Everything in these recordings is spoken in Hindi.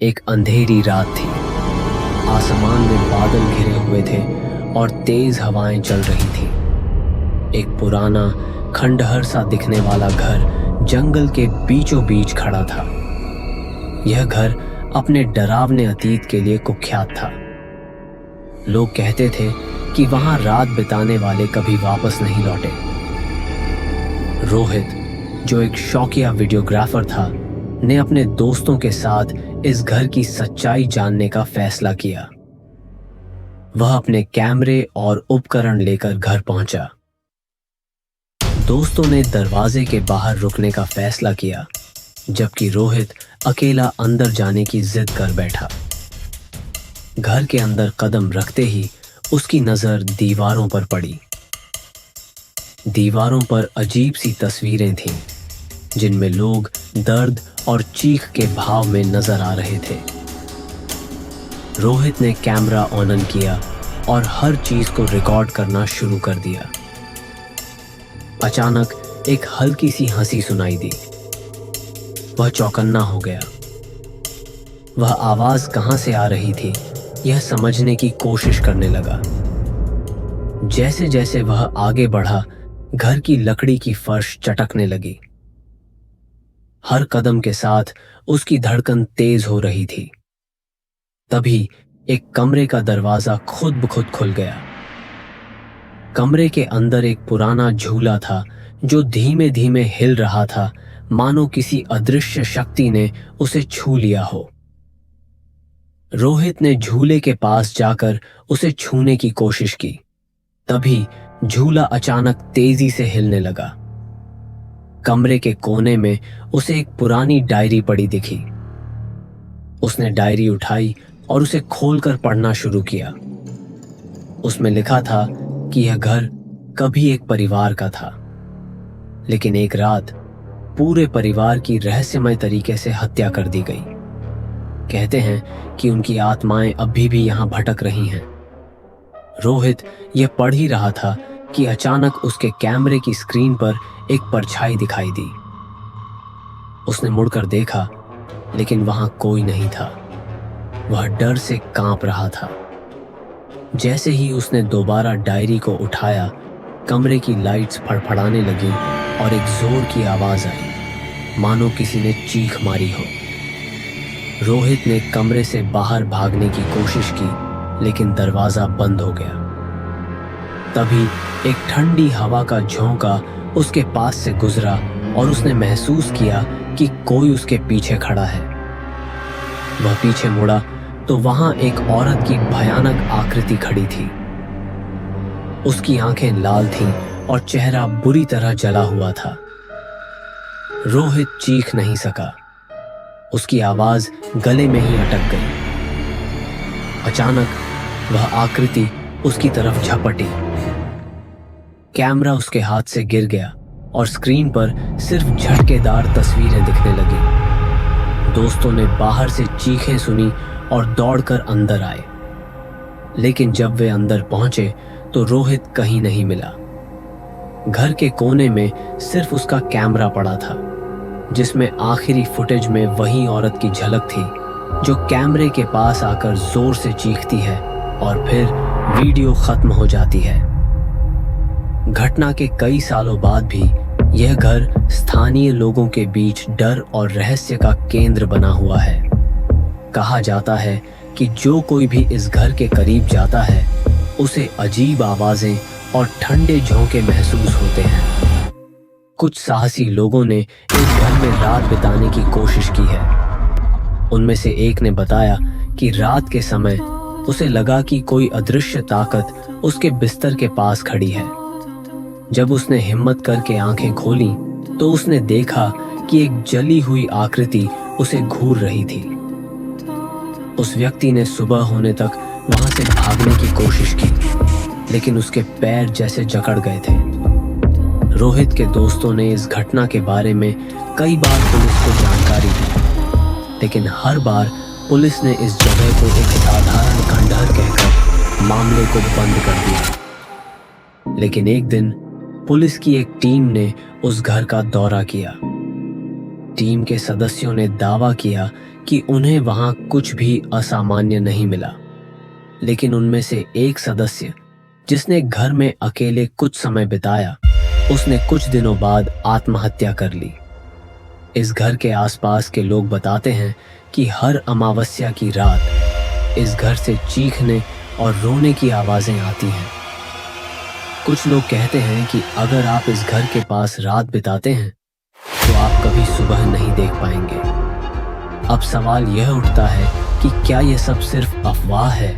एक अंधेरी रात थी। आसमान में बादल घिरे हुए थे और तेज हवाएं चल रही थी। एक पुराना खंडहर सा दिखने वाला घर जंगल के बीचों बीच खड़ा था। यह घर अपने डरावने अतीत के लिए कुख्यात था। लोग कहते थे कि वहां रात बिताने वाले कभी वापस नहीं लौटे। रोहित, जो एक शौकिया वीडियोग्राफर था, ने अपने दोस्तों के साथ इस घर की सच्चाई जानने का फैसला किया। वह अपने कैमरे और उपकरण लेकर घर पहुंचा। दोस्तों ने दरवाजे के बाहर रुकने का फैसला किया, जबकि रोहित अकेला अंदर जाने की जिद कर बैठा। घर के अंदर कदम रखते ही उसकी नजर दीवारों पर पड़ी। दीवारों पर अजीब सी तस्वीरें थीं, जिनमें लोग दर्द और चीख के भाव में नजर आ रहे थे। रोहित ने कैमरा ऑन किया और हर चीज को रिकॉर्ड करना शुरू कर दिया। अचानक एक हल्की सी हंसी सुनाई दी। वह चौकन्ना हो गया। वह आवाज कहां से आ रही थी, यह समझने की कोशिश करने लगा। जैसे जैसे वह आगे बढ़ा, घर की लकड़ी की फर्श चटकने लगी। हर कदम के साथ उसकी धड़कन तेज हो रही थी। तभी एक कमरे का दरवाजा खुद ब खुद खुल गया। कमरे के अंदर एक पुराना झूला था, जो धीमे धीमे हिल रहा था, मानो किसी अदृश्य शक्ति ने उसे छू लिया हो। रोहित ने झूले के पास जाकर उसे छूने की कोशिश की। तभी झूला अचानक तेजी से हिलने लगा। कमरे के कोने में उसे एक पुरानी डायरी पड़ी दिखी। उसने डायरी उठाई और उसे खोलकर पढ़ना शुरू किया। उसमें लिखा था कि यह घर कभी एक परिवार का था, लेकिन एक रात पूरे परिवार की रहस्यमय तरीके से हत्या कर दी गई। कहते हैं कि उनकी आत्माएं अभी भी यहां भटक रही हैं। रोहित यह पढ़ ही रहा था कि अचानक उसके कैमरे की स्क्रीन पर एक परछाई दिखाई दी। उसने मुड़कर देखा, लेकिन वहां कोई नहीं था। वह डर से कांप रहा था। जैसे ही उसने दोबारा डायरी को उठाया, कमरे की लाइट्स फड़फड़ाने लगी और एक जोर की आवाज आई, मानो किसी ने चीख मारी हो। रोहित ने कमरे से बाहर भागने की कोशिश की, लेकिन दरवाजा बंद हो गया। तभी एक ठंडी हवा का झोंका उसके पास से गुजरा और उसने महसूस किया कि कोई उसके पीछे खड़ा है। वह पीछे मुड़ा तो वहां एक औरत की भयानक आकृति खड़ी थी। उसकी आंखें लाल थीं और चेहरा बुरी तरह जला हुआ था। रोहित चीख नहीं सका। उसकी आवाज गले में ही अटक गई। अचानक वह आकृति उसकी तरफ झपटी। कैमरा उसके हाथ से गिर गया और स्क्रीन पर सिर्फ झटकेदार तस्वीरें दिखने लगी। दोस्तों ने बाहर से चीखें सुनी और दौड़कर अंदर आए, लेकिन जब वे अंदर पहुंचे तो रोहित कहीं नहीं मिला। घर के कोने में सिर्फ उसका कैमरा पड़ा था, जिसमें आखिरी फुटेज में वही औरत की झलक थी, जो कैमरे के पास आकर जोर से चीखती है और फिर वीडियो खत्म हो जाती है। घटना के कई सालों बाद भी यह घर स्थानीय लोगों के बीच डर और रहस्य का केंद्र बना हुआ है। कहा जाता है कि जो कोई भी इस घर के करीब जाता है, उसे अजीब आवाजें और ठंडे झोंके महसूस होते हैं। कुछ साहसी लोगों ने इस घर में रात बिताने की कोशिश की है। उनमें से एक ने बताया कि रात के समय उसे लगा कि कोई अदृश्य ताकत उसके बिस्तर के पास खड़ी है। जब उसने हिम्मत करके आंखें खोलीं, तो उसने देखा कि एक जली हुई आकृति उसे घूर रही थी। उस व्यक्ति ने सुबह होने तक वहां से भागने की कोशिश की, लेकिन उसके पैर जैसे जकड़ गए थे। रोहित के दोस्तों ने इस घटना के बारे में कई बार पुलिस को जानकारी दी, लेकिन हर बार पुलिस ने इस जगह को एक साधारण खंडहर कहकर मामले को बंद कर दिया। लेकिन एक दिन पुलिस की एक टीम ने उस घर का दौरा किया। टीम के सदस्यों ने दावा किया कि उन्हें वहां कुछ भी असामान्य नहीं मिला, लेकिन उनमें से एक सदस्य जिसने घर में अकेले कुछ समय बिताया, उसने कुछ दिनों बाद आत्महत्या कर ली। इस घर के आसपास के लोग बताते हैं कि हर अमावस्या की रात इस घर से चीखने और रोने की आवाजें आती हैं। कुछ लोग कहते हैं कि अगर आप इस घर के पास रात बिताते हैं तो आप कभी सुबह नहीं देख पाएंगे। अब सवाल यह उठता है कि क्या यह सब सिर्फ अफवाह है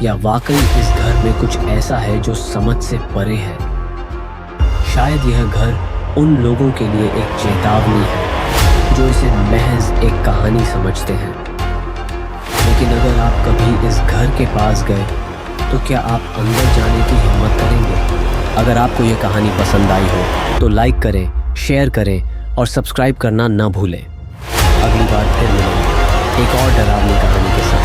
या वाकई इस घर में कुछ ऐसा है जो समझ से परे है। शायद यह घर उन लोगों के लिए एक चेतावनी है जो इसे महज एक कहानी समझते हैं। लेकिन अगर आप कभी इस घर के पास गए तो क्या आप अंदर जाने की हिम्मत करेंगे? अगर आपको यह कहानी पसंद आई हो तो लाइक करें, शेयर करें और सब्सक्राइब करना ना भूलें। अगली बार फिर मिलेंगे एक और डरावनी कहानी के साथ।